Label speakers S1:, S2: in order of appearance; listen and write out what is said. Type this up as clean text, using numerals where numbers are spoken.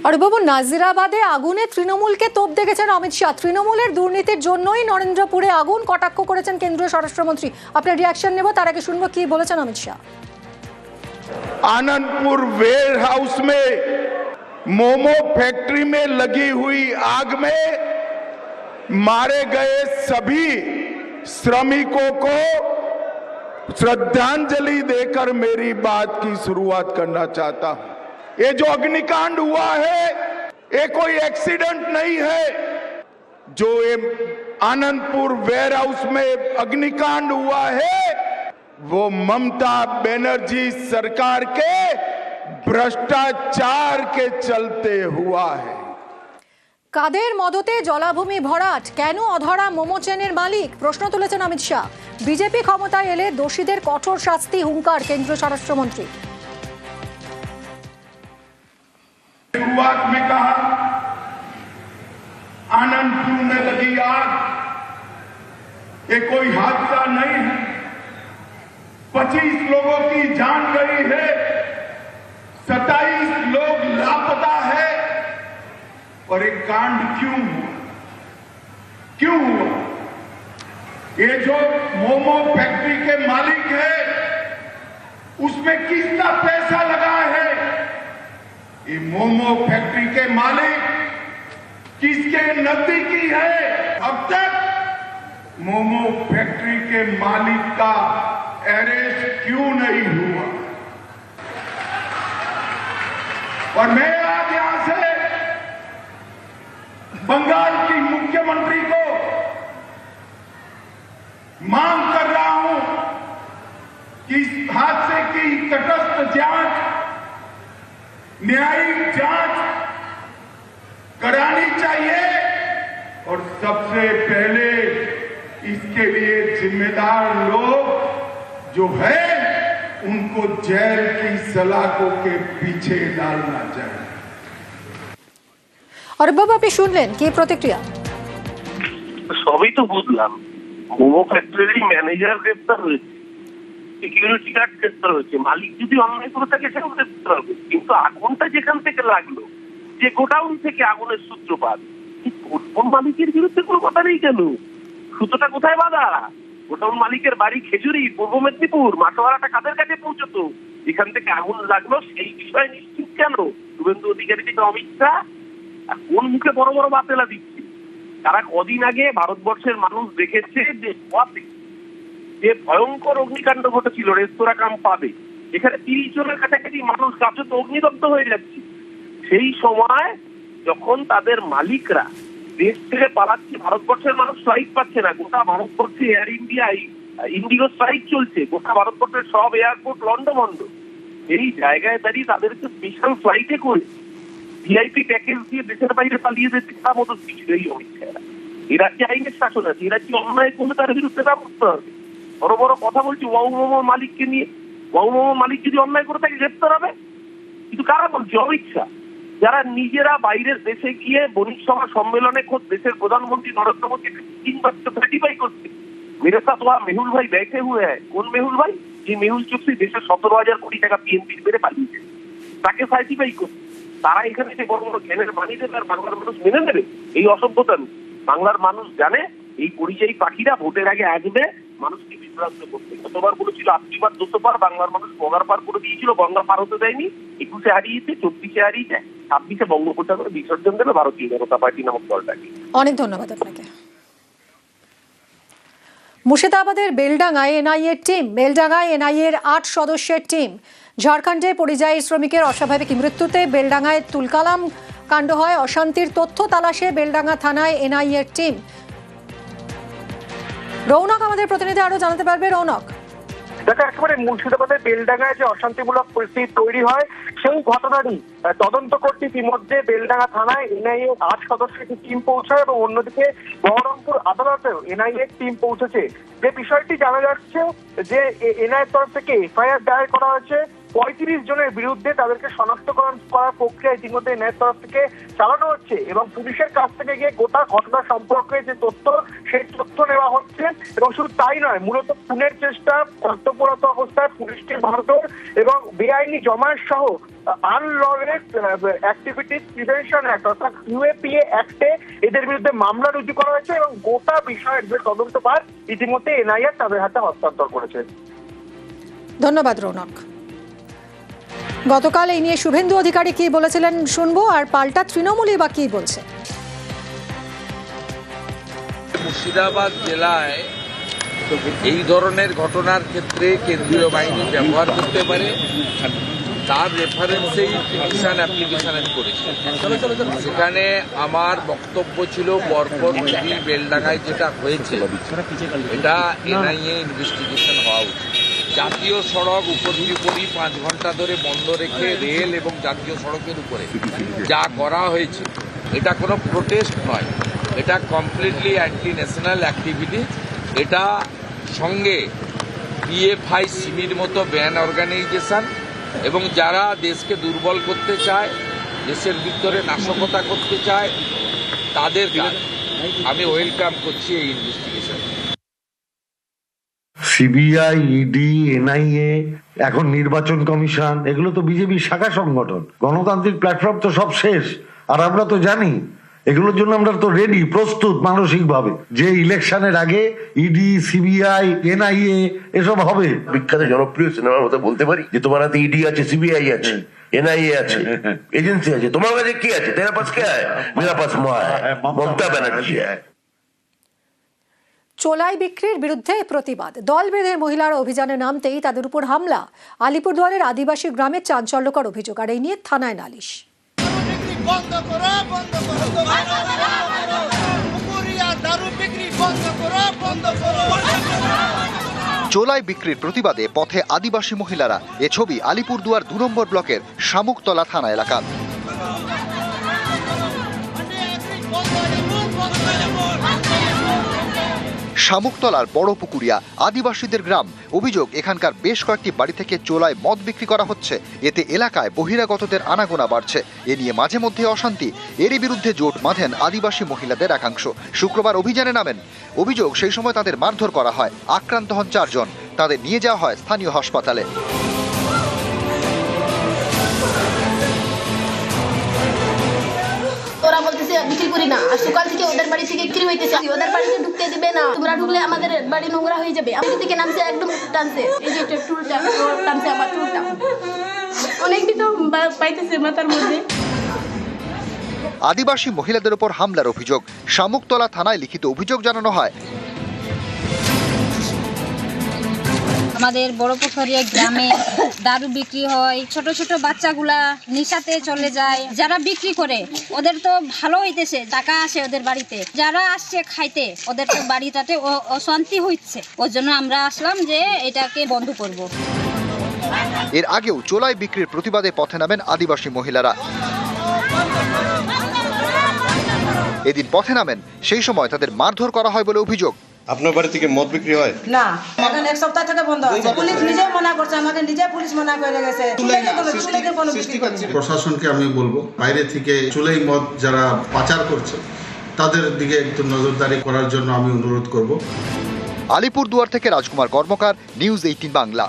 S1: অরিবাবু, নাজিরাবাদে আগুনে তৃণমূলকে তোপ দেখেছেন অমিত শাহ। তৃণমূলের দুর্নীতির জন্যই নরেন্দ্রপুরে আগুন, কটাক্ষ করেছেন কেন্দ্রীয় স্বরাষ্ট্রমন্ত্রী। আপনার রিয়াকশন নেব, তার আগে শুনবো কি বলেছেন অমিত শাহ।
S2: आनंदपुर वेयर हाउस में मोमो फैक्ट्री में लगी हुई आग में मारे गए सभी श्रमिकों को श्रद्धांजलि देकर मेरी बात की शुरुआत करना चाहता हूं। ये जो अग्निकांड हुआ है ये कोई एक्सीडेंट नहीं है। जो ये आनंदपुर वेयर हाउस में अग्निकांड हुआ है वो ममता बनर्जी सरकार के भ्रष्टाचार के चलते हुआ है।
S1: কাদের মদতে জলাভূমি ভরাট, কেন অধরা মোমো চেনের মালিক? প্রশ্ন তুলেছেন অমিত শাহ। বিজেপি ক্ষমতায় এলে দোষীদের কঠোর শাস্তি, হুঙ্কার কেন্দ্রীয় স্বরাষ্ট্রমন্ত্রী।
S2: शुरुआत में कहा आनंदपुर में लगी आग ये कोई हादसा नहीं है। 25 लोगों की जान गई है, 27 लोग लापता है। और एक कांड क्यों हुआ? क्यों हुआ? ये जो मोमो फैक्ट्री के मालिक है उसमें किसका पैसा लगा है? ये मोमो फैक्ट्री के मालिक किसके नजदीकी है? अब तक मोमो फैक्ट्री के मालिक का अरेस्ट क्यों नहीं हुआ? और मैं आज यहां से बंगाल की मुख्यमंत्री को मांग कर रहा हूं कि इस हादसे की तटस्थ जांच, न्यायिक जांच करानी चाहिए और सबसे पहले इसके लिए जिम्मेदार लोग जो है उनको जेल की सलाखों के पीछे डालना चाहिए।
S1: অরিবাবু, আপনি শুনলেন কি প্রতিক্রিয়া?
S3: সবই তো বুঝলাম। মোমো ফ্যাক্টরির ম্যানেজার গ্রেপ্তার হয়েছে, সিকিউরিটি গার্ড গ্রেপ্তার হয়েছে, মালিক যদি অন্যায় করে থাকে সেও গ্রেপ্তার হবে। কিন্তু আগুনটা যেখান থেকে লাগলো, যে গোডাউন থেকে আগুনের সূত্রপাত, কোন মালিকের বিরুদ্ধে কোনো কথা নেই কেন? সুতোটা কোথায় বাঁধা? গোডাউন মালিকের বাড়ি খেজুরি, পূর্ব মেদিনীপুর। মাঠোয়ারাটা কাদের কাছে পৌঁছতো? যেখান থেকে আগুন লাগলো সেই বিষয়ে নিশ্চিত কেন শুভেন্দু অধিকারী থেকে অমিত শাহ? আর কোন মুখে বড় বড় বাতেলা দিচ্ছে? তারা কদিন আগে ভারতবর্ষের মানুষ দেখেছে যে যে ভয়ঙ্কর অগ্নিকাণ্ড ঘটেছিল রেস্তোরাঁ কাম পাবে, এখানে 30 জনের কাছাকাছি মানুষ কার্যত অগ্নিদগ্ধ হয়ে যাচ্ছে। সেই সময় যখন তাদের মালিকরা দেশ থেকে পালাচ্ছে, ভারতবর্ষের মানুষ স্ট্রাইক পাচ্ছে না, গোটা ভারতবর্ষে এয়ার ইন্ডিয়া, ইন্ডিগো স্ট্রাইক চলছে, গোটা ভারতবর্ষের সব এয়ারপোর্ট লন্ডভন্ড। এই জায়গায় দাঁড়িয়ে তাদেরকে স্পেশাল ফ্লাইটে করে ভিআইপি প্যাকেজ দিয়ে দেশের বাইরে পালিয়ে যেতে তার মতো কিছু এই অমিত শাহ। এ রাজ্যে আইনের শাসন আছে, এ রাজ্যে অন্যায় করলে তার বিরুদ্ধে ব্যবস্থা হবে। বড় বড় কথা বলছি ওয়াউ মোমোর মালিককে নিয়ে। ওয়াউ মোমোর মালিক যদি অন্যায় করে তাকে গ্রেপ্তার হবে। কিন্তু কারা বলছে? অমিত শাহ, যারা নিজেরা বাইরের দেশে গিয়ে বণিক সভা সম্মেলনে খোদ দেশের প্রধানমন্ত্রী নরেন্দ্র মোদী 3 বার সার্টিফাই করছে मेरे साथ वहां मेहुल भाई बैठे हुए हैं। কোন মেহুল ভাই? যে মেহুল চুক্তি দেশের 17,000 কোটি টাকা পিএনপির মেরে পালিয়েছে, তাকে সার্টিফাই করছে। তারা এখানে যে বড় বড় জ্ঞানের বাণী দেবে আর বাংলার মানুষ মেনে নেবে? এই অসভ্যতা নেই। বাংলার মানুষ জানে এই পরিযায়ী পাখিরা ভোটের আগে আসবে মানুষকে বিভ্রান্ত করতে। গতবার বলেছিল 80 বার 200 বার, বাংলার মানুষ গঙ্গার পার করে দিয়েছিল, গঙ্গা পার হতে দেয়নি। 21-এ হারিয়েছে, 24-এ হারিয়েছে, 26-এ বঙ্গোপসাগরে বিসর্জন দেবে ভারতীয় জনতা পার্টি নামক দলটাকে।
S1: অনেক ধন্যবাদ আপনাকে। মুর্শিদাবাদের বেলডাঙ্গায় এনআইএর টিম, বেলডাঙ্গায় এনআইএর 8 সদস্যের টিম। ঝাড়খণ্ডে পরিযায়ী শ্রমিকের অস্বাভাবিক মৃত্যুতে বেলডাঙ্গায় তুলকালাম কাণ্ড হয়। অশান্তির তথ্য তালাশে বেলডাঙ্গা থানায় এনআইএর টিম। রৌনক আমাদের প্রতিনিধি আরো জানাতে পারবে। রৌনক,
S4: দেখো, একেবারে মুর্শিদাবাদের বেলডাঙ্গায় যে অশান্তিমূলক পরিস্থিতি তৈরি হয় সেই ঘটনারই তদন্ত করতে ইতিমধ্যে বেলডাঙ্গা থানায় এনআইএ 8 সদস্যের একটি টিম পৌঁছায় এবং অন্যদিকে বহরমপুর আদালতেও এনআইএ টিম পৌঁছেছে। যে বিষয়টি জানা যাচ্ছে যে এনআইএর তরফ থেকে এফআইআর দায়ের করা হয়েছে 35 জনের বিরুদ্ধে তাদেরকে শনাক্তকরণ করার প্রক্রিয়া ইতিমধ্যে এনআইএর তরফ থেকে চালানো হচ্ছে এবং পুলিশের কাছ থেকে গিয়ে গোটা ঘটনা সম্পর্কে যে তথ্য সেই তথ্য নেওয়া হচ্ছে। এবং শুধু তাই নয়, মূলত খুনের চেষ্টা, কর্তব্যরত অবস্থায় পুলিশকে মারধর এবং বেআইনি জমায়েত সহ আনলরেড অ্যাক্টিভিটিস প্রিভেনশন অ্যাক্ট অর্থাৎ ইউএপিএ অ্যাক্টে এদের বিরুদ্ধে মামলা রুজু করা হয়েছে এবং গোটা বিষয়ের যে তদন্তভার ইতিমধ্যে এনআইএ তাদের হাতে হস্তান্তর করেছে।
S1: ধন্যবাদ রৌনক। গতকাল এই নিয়ে শুভেন্দু অধিকারী কি বলেছিলেন শুনবো, আর পাল্টা তৃণমূলই বা কি বলছে।
S5: মুর্শিদাবাদ জেলায় এই ধরনের ঘটনার ক্ষেত্রে কেন্দ্রীয় বাহিনী ব্যবহার করতে পারে, তার রেফারেন্সেই পিটিশন অ্যাপ্লিকেশন আমি করেছি। সেখানে আমার বক্তব্য ছিল পরপর বেলডাঙ্গায় যেটা হয়েছে এটা এনআইএ ইনভেস্টিগেশন হওয়া উচিত। জাতীয় সড়ক উপরি 5 ঘন্টা ধরে বন্ধ রেখে রেল এবং জাতীয় সড়কের উপরে যা করা হয়েছে এটা কোনো প্রোটেস্ট নয়, এটা কমপ্লিটলি অ্যান্টি ন্যাশনাল অ্যাক্টিভিটি। এটা সঙ্গে পিএফআই সিমির মতো ব্যান অর্গানাইজেশন এবং যারা দেশকে দুর্বল করতে চায়, দেশের ভিতরে নাশকতা করতে চায়, তাদের কাজ। আমি ওয়েলকাম করছি এই ইনভেস্টিগেশন।
S6: সিবিআই, ইডি, এনআইএ, এখন নির্বাচন কমিশন, এগুলো তো বিজেপির শাখা সংগঠন। গণতান্ত্রিক প্ল্যাটফর্ম তো সব শেষ। আর আমরা তো জানি এগুলোর জন্য আমরা তো রেডি, প্রস্তুত মানসিকভাবে, যে ইলেকশনের আগে ইডি, সিবিআই, এনআইএ এসব হবে।
S7: বিখ্যাত জনপ্রিয় সিনেমার মতো বলতে পারি যে তোমার হাতে ইডি আছে, সিবিআই আছে, এনআইএ আছে, এজেন্সি আছে, তোমার কাছে কি আছে? তেরা পাস কে আয়? মেরা পাস মা আয়, মমতা ব্যানার্জি আয়।
S1: চোলাই বিক্রির বিরুদ্ধে প্রতিবাদ, দল বেঁধে মহিলারা অভিযানে নামতেই তাদের উপর হামলা। আলিপুরদুয়ারের আদিবাসী গ্রামের চাঞ্চল্যকর অভিযোগ, আর এই নিয়ে থানায় নালিশ।
S8: চোলাই বিক্রির প্রতিবাদে পথে আদিবাসী মহিলারা। এ ছবি আলিপুরদুয়ার 2 নম্বর ব্লকের শামুকতলা থানা এলাকার। শামুকতলার বড় পুকুরিয়া আদিবাসীদের গ্রাম। অভিযোগ, এখানকার বেশ কয়েকটি বাড়ি থেকে চোলায় মদ বিক্রি করা হচ্ছে। এতে এলাকায় বহিরাগতদের আনাগোনা বাড়ছে। এ নিয়ে মাঝে মধ্যে অশান্তি। এরই বিরুদ্ধে জোট বাঁধেন আদিবাসী মহিলাদের একাংশ। শুক্রবার অভিযানে নামেন। অভিযোগ, সেই সময় তাদের মারধর করা হয়। আক্রান্ত হন 4 জন। তাদের নিয়ে যাওয়া হয় স্থানীয় হাসপাতালে।
S9: ওরা বলতেছে বিক্রি করি না, আর সকাল থেকে ওদের বাড়ি থেকে বিক্রি হইতেছে, ওদের বাড়িতে ঢুকতে দিবে না, তোমরা ঢুকলে আমাদের বাড়ি নোংরা হয়ে যাবে। আমি থেকে নামছে একদম টানছে, এই যে টুলটা টানছে, আমার টুলটা অনেক কিছু পাইতেছে মাথার মধ্যে।
S8: আদিবাসী মহিলাদের উপর হামলার অভিযোগ। শামুকতলা থানায় লিখিত অভিযোগ জানানো হয়।
S10: আমাদের বড় পুকুরিয়া গ্রামে দারু বিক্রি হয়, ছোট ছোট বাচ্চাগুলা নিশাতে চলে যায়। যারা বিক্রি করে ওদের তো ভালো হইতেছে, টাকা আসে ওদের বাড়িতে, যারা আসছে খাইতে ওদের তো বাড়িটাতে অশান্তি হচ্ছে। ওর জন্য আমরা আসলাম যে এটাকে বন্ধ করব।
S8: এর আগেও চোলাই বিক্রির প্রতিবাদে পথে নামেন আদিবাসী মহিলারা। এদিন পথে নামেন, সেই সময় তাদের মারধর করা হয় বলে অভিযোগ।
S11: আপনার বাড়ি থেকে মদ বিক্রি হয়
S12: না, এখন 1 সপ্তাহ থেকে বন্ধ আছে। পুলিশ নিজে মানা করছে, আমাদের নিজে পুলিশ মানা করে গেছে।
S2: প্রশাসনকে আমি বলবো, বাইরে থেকে চুলাই মদ যারা পাচার করছে তাদের দিকে একটু নজরদারি করার জন্য আমি অনুরোধ করব।
S8: আলিপুরদুয়ার থেকে রাজকুমার কর্মকার, নিউজ 18 বাংলা।